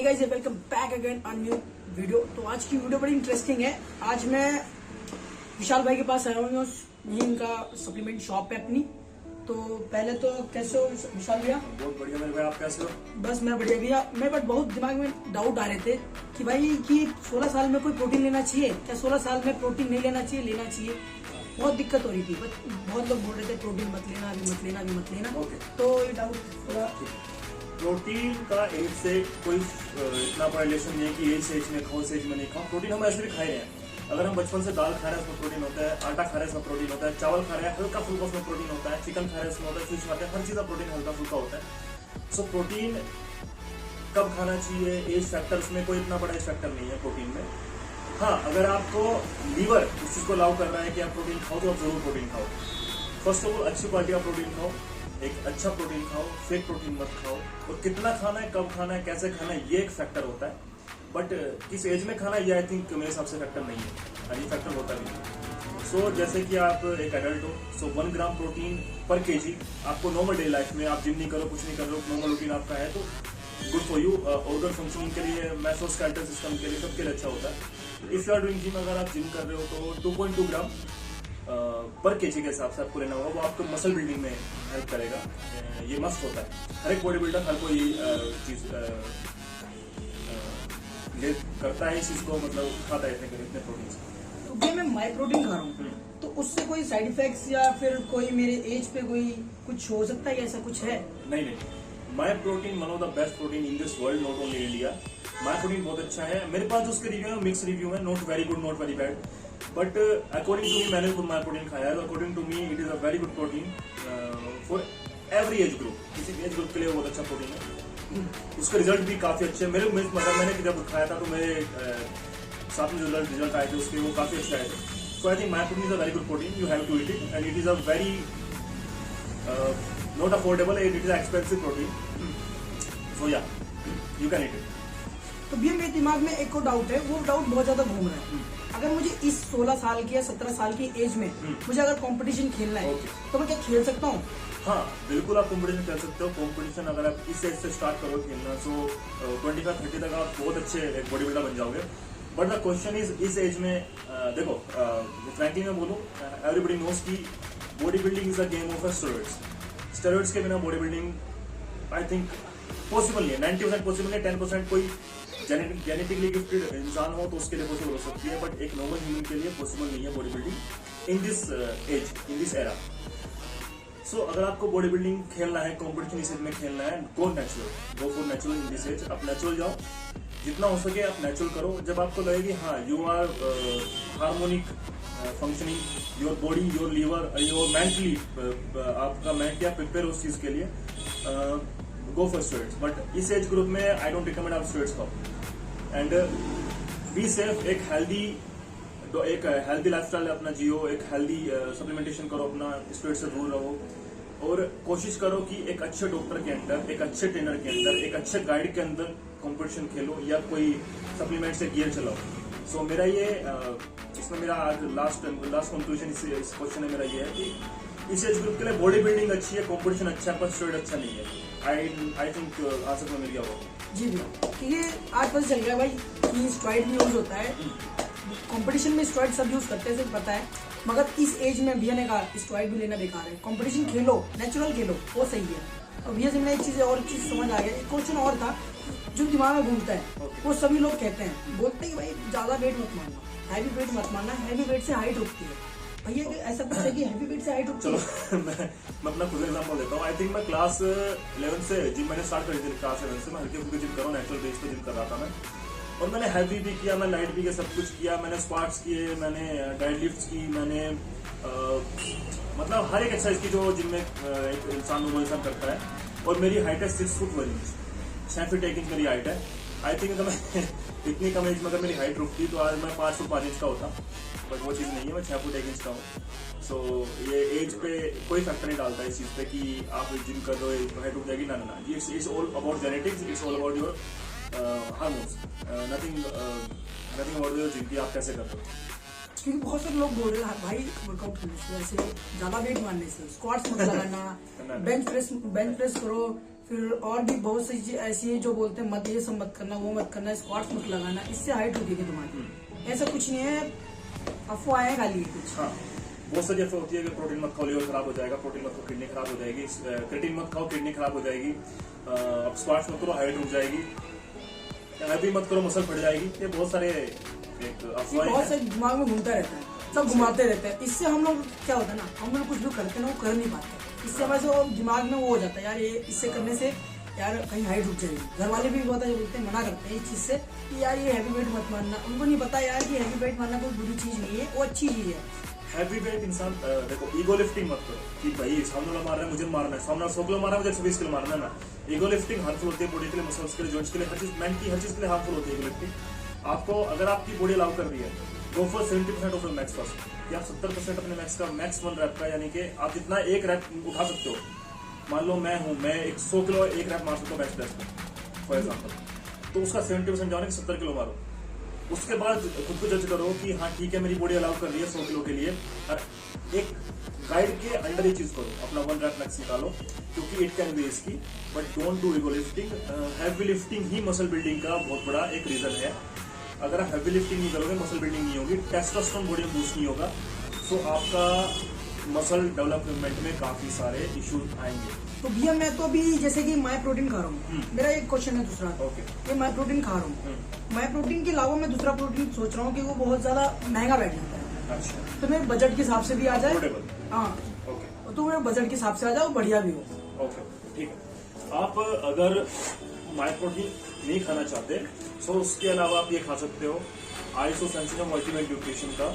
Hey guys welcome back again on new video. तो आज की वीडियो बड़ी इंटरेस्टिंग है। आज मैं विशाल भाई के पास आया हूँ, यही इनका सप्लीमेंट शॉप है अपनी। तो पहले तो कैसे हो विशाल भैया? बहुत बढ़िया मेरे भाई, आप कैसे हो? बस मैं बढ़िया भैया। मैं बट बहुत दिमाग में डाउट आ रहे थे कि भाई कि 16 साल में कोई प्रोटीन लेना चाहिए क्या, 16 साल में प्रोटीन नहीं लेना चाहिए, लेना चाहिए। बहुत दिक्कत हो रही थी, बट बहुत लोग बोल रहे थे प्रोटीन मत लेना, अभी मत लेना, अभी मत लेना। तो ये डाउट थोड़ा। प्रोटीन का एज से कोई इतना बड़ा रिलेशन नहीं है कि एज से एज में खाओ, एज में नहीं खाओ। प्रोटीन हम ऐसे भी खाए हैं। अगर हम बचपन से दाल खा रहे हैं उसमें प्रोटीन होता है, आटा खा रहे हैं उसमें प्रोटीन होता है, चावल खा रहे हैं हल्का फुल्का उसमें प्रोटीन होता है, चिकन खा रहे हैं उसमें होता है, फिश खाते हैं, हर चीज़ का प्रोटीन हल्का फुल्का होता है। सो प्रोटीन कब खाना चाहिए, एज फैक्टर उसमें कोई इतना बड़ा एज फैक्टर नहीं है प्रोटीन में। हाँ, अगर आपको लीवर इस चीज़ को अलाउ कर रहा है कि आप प्रोटीन खाओ तो आप जरूर प्रोटीन खाओ। फर्स्ट ऑफ ऑल अच्छी क्वालिटी का प्रोटीन खाओ, एक अच्छा प्रोटीन खाओ, फेक प्रोटीन मत खाओ। और कितना खाना है, कब खाना है, कैसे खाना है, ये एक फैक्टर होता है। बट किस एज में खाना है ये आई थिंक मेरे हिसाब से फैक्टर नहीं है, ये फैक्टर होता भी नहीं। सो जैसे कि आप एक एडल्ट हो, सो 1 ग्राम प्रोटीन पर केजी आपको नॉर्मल डे लाइफ में, आप जिम नहीं करो, कुछ नहीं कर रहे हो, नॉर्मल रूटीन आपका है तो good for you. Organ functioning के लिए, मैसोस्केलेटल सिस्टम के लिए, सबके लिए अच्छा होता है। If you are doing gym, अगर आप जिम कर रहे हो तो 2.2 ग्राम पर केजी के हिसाब से आपको लेना होगा। वो आपको मसल बिल्डिंग में हेल्प करेगा, ये मस्त होता है। हर एक बॉडी बिल्डर हर कोई चीज ये करता है, इस चीज को मतलब खाता है इतने प्रोटीन से। तो भैया मैं माई प्रोटीन खा रहा हूँ, तो उससे कोई साइड इफेक्ट्स या फिर कोई मेरे एज पे कोई कुछ हो सकता है या ऐसा कुछ है? नहीं, my protein one of the best protein in this world, not only India. My protein बहुत अच्छा है। मेरे पास जो उसके रिव्यू है मिक्स रिव्यू है, not very good, not very bad. But according to me, मैंने खुद माई प्रोटीन खाया है, according to me it is a very good protein for every age group. किसी भी एज ग्रुप के लिए बहुत अच्छा प्रोटीन है। उसके रिजल्ट भी काफी अच्छे हैं। मेरे मतलब मैंने जब खाया था तो मेरे साथ में रिजल्ट आए थे उसके, वो काफी अच्छे आए थे। So I think my protein is a very good protein, you have to eat it and it is a very not affordable, it is expensive protein. So yeah you can eat it. तो भैया मेरे दिमाग में एक और doubt है, वो doubt बहुत ज्यादा घूम रहा है। अगर मुझे इस 16 साल की या 17 साल की एज में मुझे अगर कंपटीशन खेलना है तो मैं क्या खेल सकता हूँ? हाँ बिल्कुल, आप कंपटीशन खेल सकते हो। कंपटीशन अगर आप इस एज से स्टार्ट करो खेलना, सो 25-30 तक आप बहुत अच्छे एक बॉडी बिल्डर बन जाओगे। बट द क्वेश्चन इज इस एज में देखो, फ्रैंकली मैं बोलूँ, एवरीबडी नोज की body building is a game of steroids. Steroids के बिना body building I think possible नहीं है। 90% पॉसिबल है, 10% कोई जेनेटिकली गिफ्टेड इंसान हो तो उसके लिए पॉसिबल हो सकती है, बट एक नॉर्मल ह्यूमन के लिए पॉसिबल नहीं है body building in this age, in this era. So अगर आपको बॉडी बिल्डिंग खेलना है, कॉम्पिटिशन इस एज में खेलना है, go natural, go for natural in this age. आप नेचुरल जाओ, जितना हो सके आप नेचुरल करो। जब आपको लगे कि हाँ you are harmonic functioning, your body, your liver, your mentally, आपका मेंटली आप प्रिपेयर हो उस चीज के लिए, गो फॉर स्टेरॉइड्स। बट इस एज ग्रुप में आई डोंट रिकमेंड आप स्टेरॉइड्स खाओ। एंड बी सेफ, एक हेल्दी लाइफस्टाइल अपना जियो, एक हेल्दी सप्लीमेंटेशन करो, अपना स्टेरॉइड से दूर रहो। और कोशिश करो कि एक अच्छे डॉक्टर के अंदर, एक अच्छे ट्रेनर के अंदर, एक अच्छे गाइड के अंदर कंपटीशन खेलो या कोई सप्लीमेंट से गियर चलाओ। सो मेरा ये इसमें मेरा आज लास्ट कंक्लूजन इस क्वेश्चन में मेरा ये है कि इस एज ग्रुप के लिए बॉडी बिल्डिंग अच्छी है, कंपटीशन अच्छा है, पर स्टेरॉइड अच्छा नहीं है। आई थिंक आंसर में मिल गया होगा। जी भैया, क्योंकि आज पता चल गया भाई कि स्टेरॉइड भी यूज होता है, कंपटीशन में स्टेरॉइड सब यूज करते हैं, सिर्फ पता है। मगर इस एज में भैया ने कहा स्टेरॉइड भी लेना बेकार है, कंपटीशन खेलो, नेचुरल खेलो, वो सही है। और भैया से मैंने एक चीज और चीज समझ आ गया। एक क्वेश्चन और था जो दिमाग में घूमता है, वो सभी लोग कहते हैं, बोलते हैं कि भाई ज्यादा वेट मत मारना, हैवी वेट मत मारना, हैवी वेट से हाइट रुकती है। भैया ऐसा कुछ है कि हैवी वेट से हाइट रुकती है? चलो मैं अपना खुद एग्जांपल देता हूँ। आई थिंक मैं क्लास 11 से जिम मैंने स्टार्ट करी थी। क्लास 11 से मैं हल्के फुल्के जिम कर रहा हूँ, नेचुरल बेस पे जिम कर रहा था मैं। और मैंने हैवी भी किया, मैं लाइट भी किया, सब कुछ किया। मैंने स्क्वाट्स किए, मैंने डेड लिफ्ट्स की, मैंने मतलब हर एक एक्सरसाइज की जो जिम में एक इंसान नॉर्मल इंसान करता है। और मेरी हाइट है 6 फुट 1 इंच, 6 फीट 1 इंच मेरी हाइट है। आई थिंक अगर मैं इतनी कम एज में अगर मेरी हाइट रुकती तो आज मैं 5 फुट 5 इंच का होता, बट वो चीज़ नहीं है, मैं 6 फुट 1 इंच का हूँ। सो ये एज पे कोई फैक्टर नहीं डालता इस चीज़ पे कि आप जिम कर रहे हो हाइट रुक जाएगी, ना। It's all about genetics, it's all about your hormones, nothing about your gym की आप कैसे कर रहे हो। क्योंकि बहुत सारे लोग बोल रहे हैं भाई वर्कआउट करने से, वैसे ज्यादा वेट मारने से, स्क्वाट्स मत लगाना, बेंच प्रेस करो, फिर और भी बहुत सी चीजें ऐसी है जो बोलते हैं मत ये सब मत करना, वो मत करना, स्क्वाट्स मत लगाना, इससे हाइट होती है तुम्हारी। ऐसा कुछ नहीं है, अफवाह है खाली कुछ। हाँ, बहुत सारी अफवाह होती है कि प्रोटीन मत खाओ लीवर खराब हो जाएगा, प्रोटीन मत खाओ किडनी खराब हो जाएगी, क्रिएटिन मत खाओ किडनी खराब हो जाएगी, अब स्क्वाट्स मत करो हाइट रुक जाएगी, हैवी मत करो मसल फट जाएगी। ये बहुत सारे एक अफवाहें बहुत हैं। सारे दिमाग में घूमता रहता है, सब घुमाते रहते हैं। इससे हम लोग क्या होता है ना, हम लोग कुछ भी करते हैं ना वो कर नहीं पाते। इससे हमारे जो दिमाग में वो हो जाता है यार, ये इससे करने से यार कहीं हाइट रुक जाएगी। घर वाले भी बहुत बोलते हैं, मना करते हैं इस चीज से कि यार ये हैवी वेट मत मारना। उनको नहीं पता यार कि हैवी वेट मारना कोई बुरी चीज नहीं है, वो अच्छी चीज है। हैवी वेट इंसान देखो, ईगो लिफ्टिंग मत करो कि भाई सामने वाला मार रहा है मुझे मारना है, सामने 100 किलो मार रहा है मुझे 120 किलो मारना है ना। ईगो लिफ्टिंग हार्मफुल होती है बॉडी के लिए, मसल्स के लिए, जॉइंट्स के लिए, हर चीज मैन की हर चीज के लिए हार्मफुल होती है ईगो लिफ्टिंग। आपको अगर आपकी बॉडी अलाउ कर रही है, go for 70% of your max first, कि आप 70% अपने मैक्स का, मैक्स 1 रैप का, यानी कि आप जितना एक रैप उठा सकते हो। मान लो मैं 100 किलो एक रैप मार सकता हूँ बेंच प्रेस में फॉर एग्जाम्पल, तो उसका 70% जाओ कि 70 किलो मारो। उसके बाद खुद को जज करो कि हाँ ठीक है मेरी बॉडी अलाउ कर रही है 100 किलो के लिए, और एक गाइड के अंडर ये चीज करो, अपना 1 रैप मैक्स निकालो, क्योंकि it can be risky, but don't do ego lifting. Heavy lifting he muscle building का बहुत बड़ा एक रीजन है। अगर आप हैवी लिफ्टिंग नहीं करोगे मसल बिल्डिंग नहीं होगी, टेस्टोस्टेरोन बॉडी में बूस्ट नहीं होगा, तो आपका मसल डेवलपमेंट में काफी सारे इश्यूज आएंगे। तो भैया मैं तो अभी जैसे कि माई प्रोटीन खा रहा हूँ, मेरा एक क्वेश्चन है दूसरा, ओके, ये माई प्रोटीन खा रहा हूँ, माई प्रोटीन के अलावा मैं दूसरा प्रोटीन सोच रहा हूँ कि वो बहुत ज्यादा महंगा बैठ जाता है। अच्छा, तो मेरे बजट के हिसाब से भी आ जाए, अफोर्डेबल, हाँ ओके तो मेरे बजट के हिसाब से आ जाए, वो बढ़िया भी हो। ओके, ठीक है। आप अगर माई प्रोटीन नहीं खाना चाहते तो उसके अलावा आप ये खा सकते हो आइसोसेंसिटिव अल्टीमेट न्यूट्रिशन का।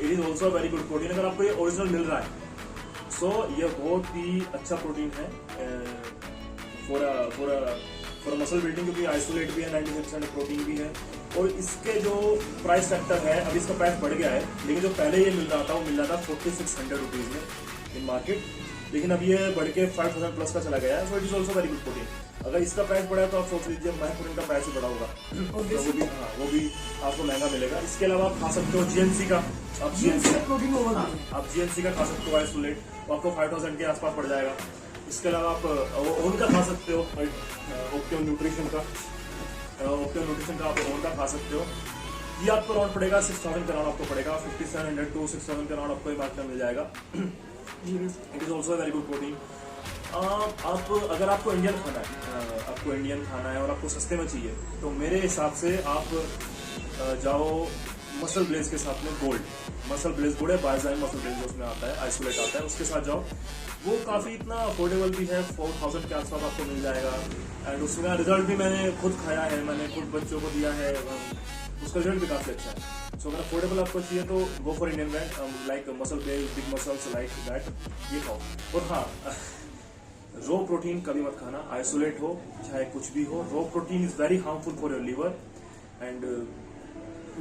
It is also very good protein. अगर आपको ये ओरिजिनल मिल रहा है सो ये बहुत ही अच्छा प्रोटीन है फॉर मसल बिल्डिंग, क्योंकि आइसोलेट भी है, 96% प्रोटीन भी है। और इसके जो प्राइस फैक्टर है, अभी इसका प्राइस बढ़ गया है, लेकिन जो पहले ये मिल रहा था वो मिल रहा था 4600 रुपीज में इन मार्केट, लेकिन अब ये बढ़ के 5000 प्लस का चला गया है। So it is also very good protein. अगर इसका प्राइस बढ़ा है तो आप सोच लीजिए माई प्रोटीन का प्राइस ही बढ़ा होगा, तो वो भी आपको महंगा मिलेगा। इसके अलावा आप खा सकते हो जीएनसी का, आप प्रोटीन ओवर आप जीएनसी का खा सकते हो आइसोलेट, वो आपको 5000 के आसपास पड़ जाएगा। इसके अलावा आप ओन का खा सकते हो, ऑप्टिमम न्यूट्रिशन का, आप ओन का खा सकते हो। ये आपको राउंड पड़ेगा 6000 का राउंड आपको पड़ेगा, 5700 to 6000 का राउंड आपको ये मार्केट में मिल जाएगा। It is also very good protein. आप अगर आपको इंडियन खाना है और आपको सस्ते में चाहिए, तो मेरे हिसाब से आप जाओ मसल ब्लेज के साथ में गोल्ड, मसल ब्लेज गोल्ड है, बायजाइन मसल ब्लेज जो उसमें आता है, आइसोलेट आता है, उसके साथ जाओ। वो काफ़ी इतना अफोर्डेबल भी है, 4000 के आसपास आपको मिल जाएगा। एंड उसका रिजल्ट भी मैंने खुद खाया है, मैंने खुद बच्चों को दिया है, उसका रिजल्ट भी काफ़ी अच्छा है। सो अगर अफोर्डेबल आपको चाहिए तो go for Indian brand like MuscleBlaze, big muscles like that, ये खाओ। और हाँ, रो प्रोटीन कभी मत खाना, आइसोलेट हो चाहे कुछ भी हो, raw protein is very harmful for your liver. And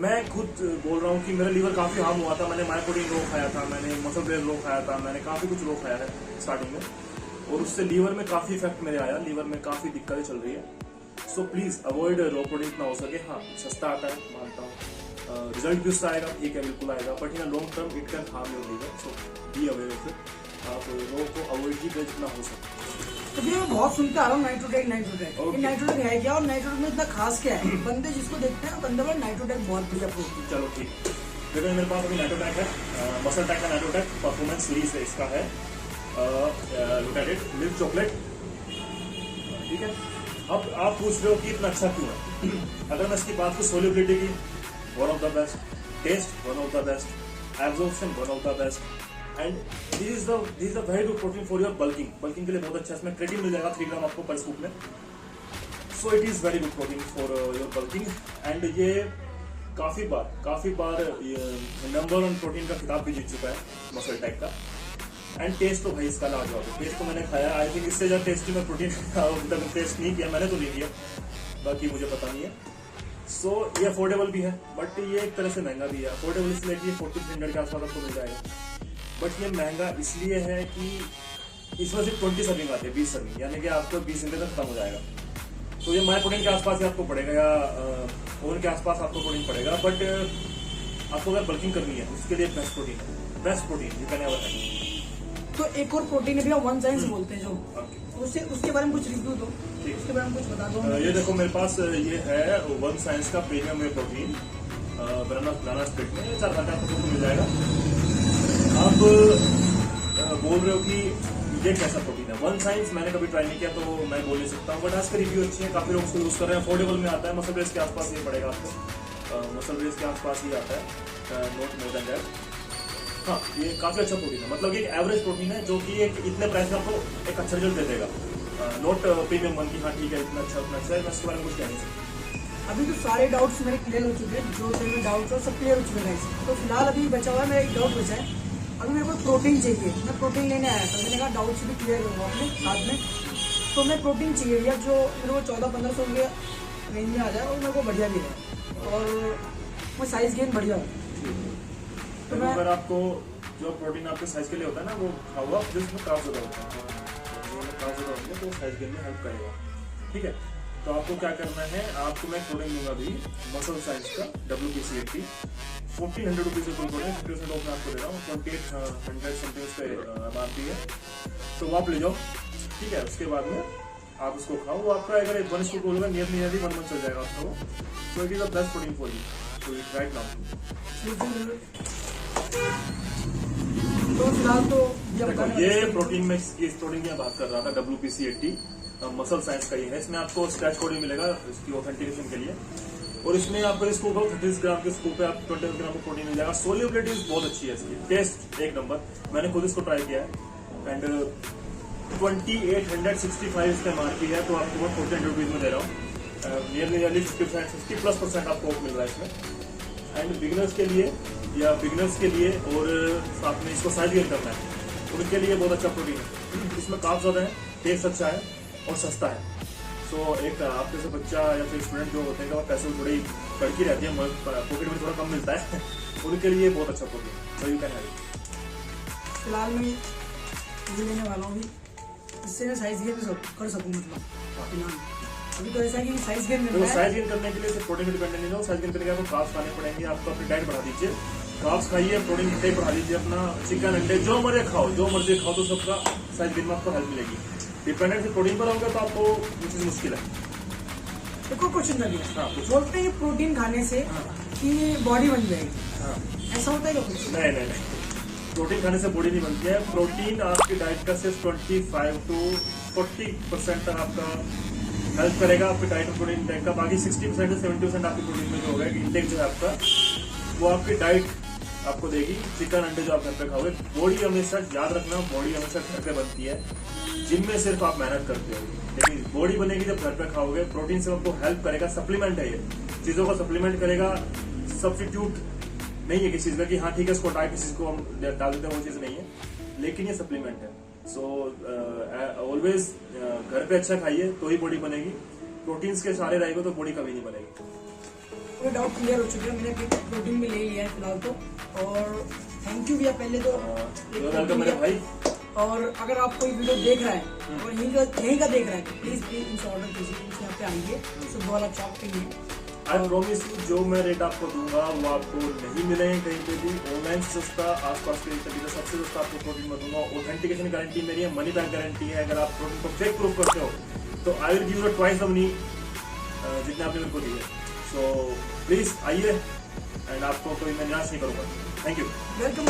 मैं खुद बोल रहा हूँ कि मेरा लीवर काफी हार्म हुआ था। मैंने माई प्रोटीन रो खाया था, मैंने मसल ब्लेज रो खाया था, मैंने काफी कुछ रो खाया है स्टार्टिंग में, और उससे लीवर में काफी इफेक्ट मेरे आया, लीवर में काफी दिक्कतें चल रही है। So please avoid row protein इतना हो सके। हाँ, सस्ता आता है मानता हूँ, रिजल्ट भी उससे आएगा, ठीक है बिल्कुल आएगा, but in long term it can harm your liver. So be aware of it. आप रो को अवॉइड ही करें जितना हो सके। तो भैया मैं बहुत सुनते आ रहा हूँ नाइट्रोटेक, ये नाइट्रोटेक है क्या, और नाइट्रोटेक में इतना खास क्या है? बंदे जिसको देखते हैं बंदे बोले नाइट्रोटेक बहुत बढ़िया प्रोटीन। चलो ठीक, देखो मेरे पास अभी नाइट्रोटेक है, मसल टैक का नाइट्रोटेक परफॉर्मेंस सीरीज है, इसका है look at it, milk chocolate, ठीक है। अब आप पूछ रहे हो कि इतना अच्छा क्यों है? अगर मैं इसकी बात करूं, सोल्युबिलिटी की one of the best, taste one of the best, absorption one of the best, and this is the very good protein for your bulking के लिए बहुत अच्छा है। इसमें क्रेटिन मिल जाएगा 3 ग्राम आपको पर स्कूप में। So it is very good protein for your bulking. And ये काफी बार नंबर 1 प्रोटीन का खिताब भी जीत चुका है मसल टैक का। एंड टेस्ट तो भाई इसका लाजवाब है, टेस्ट तो मैंने खाया, आई थिंक इससे ज्यादा टेस्टी मैं प्रोटीन टेस्ट नहीं किया, मैंने तो नहीं किया, बाकी मुझे पता नहीं है। सो ये अफोर्डेबल भी है, बट ये एक तरह से महंगा भी है। अफोर्डेबल इसलिए कि 4300 के आसपास आपको मिल जाएगा, बट ये महंगा इसलिए है कि इसमें सिर्फ 20 सर्विंग आती है, 20 सर्विंग, यानी कि आपको 20 घंटे तक खत्म हो जाएगा। तो ये माई प्रोटीन के आसपास ही आपको पड़ेगा, या ओवन के आसपास आपको प्रोटीन पड़ेगा, बट आपको अगर बल्किंग करनी है उसके लिए best protein you can ever have. तो एक और प्रोटीन है भैया, वन साइंस बोलते हैं जो, उसके बारे में कुछ रिव्यू दो, ठीक। उसके बारे में कुछ बता दो। ये देखो मेरे पास ये है वन साइंस का प्रीमियम वे प्रोटीन बनाना स्प्लिट में 4 घंटा आपको मिल जाएगा। आप बोल रहे हो कि ये कैसा प्रोटीन है? वन साइंस मैंने कभी ट्राई नहीं किया तो मैं बोल नहीं सकता हूँ, बट आज का रिव्यू अच्छी है, काफी लोग उसको यूज कर रहे हैं, अफोर्डेबल में आता है, मसल रेस के आसपास ये पड़ेगा आपको, मसल रेस के आसपास ही आता है, नॉट मोर देन दैट। हाँ, ये काफी अच्छा प्रोटीन है, मतलब एक एवरेज प्रोटीन है जो कि एक इतने प्राइस में आपको एक अच्छा रिजल्ट दे देगा, नॉट प्रीमियम वन की हाँ ठीक है इतना अच्छा है, मैं इसके बारे में कुछ कह नहीं सकता। अभी तो सारे डाउट्स मेरे क्लियर हो चुके हैं, जो मेरे डाउट्स है सब क्लियर हो चुके हैं guys। तो फिलहाल अभी बचा हुआ है, मेरा एक डाउट बचा है, अभी मेरे को प्रोटीन चाहिए, मैं प्रोटीन लेने आया था, मैंने कहा डाउट्स भी क्लियर होगा अपने साथ में, तो मैं प्रोटीन चाहिए भैया जो मेरे को 1400-1500 के रेंज में आ जाए और मेरे को बढ़िया भी है और मैं साइज गेन बढ़िया हो। तो अगर आपको जो प्रोटीन आपके साइज के लिए होता है ना, वो खाओ आप जिसमें कार्ब्स ज़्यादा होता है, कार्ब्स ज़्यादा होंगे तो साइज गेन में हेल्प करेगा। ठीक है, तो आपको क्या करना है, आपको मैं प्रोटीन दूंगा अभी मसल साइंस का WBC80 1400 रुपीज़ का प्रोटीन 50% ऑफ मैं आपको दे रहा हूँ, 2800 समथिंग उसका MRP है, तो वो आप ले जाओ। ठीक है, उसके बाद में आप उसको खाओ, वो आपका अगर 1:2 होगा नियर 1 मंथ चल जाएगा आपका वो, तो it is the best protein for you, तो इट राइट नाउ। तो फिलहाल तो ये प्रोटीन में इस प्रोटीन की मैं बात कर रहा था, WBC80 मसल साइंस का ही है, इसमें आपको स्क्रैच कोड भी मिलेगा इसकी ऑथेंटिकेशन के लिए, और इसमें आपको स्कूप है 30 ग्राम के स्कूप पे आप 20 ग्राम का प्रोटीन मिल जाएगा। सोल्यूबिलिटी बहुत अच्छी है इसकी, टेस्ट एक नंबर, मैंने खुद इसको ट्राई किया है, एंड 2865 इसका MRP है, तो आपको मैं 1400 रुपीज में दे रहा हूँ, नियरली 50% आपको ऑफ मिल रहा है इसमें। एंड बिगिनर्स के लिए और साथ में इसको साइड गेन करना है, उनके लिए बहुत अच्छा प्रोटीन है, इसमें कार्ब्स ज़्यादा है, टेस्ट अच्छा है और सस्ता है। सो एक आपके से बच्चा या फिर स्टूडेंट जो होते हैं वो पैसे थोड़ी कड़की रहती है, पॉकेट में थोड़ा कम मिलता है उनके लिए बहुत अच्छा protein, so you can have. फिलहाल मैं ये लेने वाला हूँ, इससे मैं साइज गेन कर सकूँ, मतलब फिलहाल अभी तो ऐसा है कि साइज गेन तो साइज गेन करने के लिए सिर्फ प्रोटीन डिपेंडेंट नहीं हो, साइज गेन करने के आपको कार्ब्स खाने पड़ेंगे, आपको अपनी डाइट बढ़ा दीजिए, कार्ब्स खाइए, प्रोटीन इंटेक बढ़ा लीजिए, अपना चिकन अंडे जो मर्जी खाओ तो सबका साइज गेन में आपको हेल्प मिलेगी। डिपेंडेंट सिर्फ प्रोटीन पर होगा तो आपको ये चीज मुश्किल है। देखो क्वेश्चन कर दिया, हाँ, बोलते हैं प्रोटीन खाने से कि बॉडी बन जाएगी, हाँ, ऐसा होता है क्या कुछ? नहीं, प्रोटीन खाने से बॉडी नहीं बनती है, प्रोटीन आपकी डाइट का सिर्फ 25 to 40% तक आपका हेल्प करेगा आपकी डाइट में प्रोटीन इंटेक का, बाकी 60% से 70% आपकी प्रोटीन में जो होगा इंटेक जो है आपका, वो आपकी डाइट आपको देगी। चिकन अंडे जो आप घर पे खाओगे, बॉडी हमेशा याद रखना, बॉडी हमेशा घर पे बनती है, जिम में सिर्फ आप मेहनत करते हो, लेकिन बॉडी बनेगी जब घर पे खाओगे। प्रोटीन से आपको हेल्प करेगा, सप्लीमेंट है, ये चीजों को सप्लीमेंट करेगा, सब्स्टिट्यूट नहीं है किसी चीज का कि हाँ ठीक है इसको डाइट किसी को हम डाल देते हैं, वो चीज नहीं है, लेकिन ये सप्लीमेंट है। सो ऑलवेज घर पे अच्छा खाइए तो ही बॉडी बनेगी, प्रोटीन्स के सारे रहेंगे तो बॉडी कभी नहीं बनेगी। तो डाउट क्लियर हो चुके हैं, मैंने प्रोटीन भी ले लिया है फिलहाल तो, और थैंक यू भैया पहले तो वेलकम मेरे भाई। और अगर आप कोई वीडियो देख रहा है और यहीं का देख रहा है तो प्लीज इनसे ऑर्डर कीजिए, इनसे यहाँ पे आइए सिर्फ वाला चौक पे ही। आई प्रॉमिस यू, जो मैं रेट आपको दूंगा वो आपको नहीं मिलेंगे कहीं पे भी, ऑनलाइन सस्ता, आसपास के सबसे सस्ता आपको प्रोटीन में दूंगा। ऑथेंटिकेशन गारंटी मेरी है, मनी बैक गारंटी है, अगर आप प्रोटीन को फेक प्रूफ करते हो तो I will give you twice the money जितने आपने मेरे को दिए। सो प्लीज आइए, एंड आपको कोई मैं निराश नहीं करूंगा। Thank you, welcome.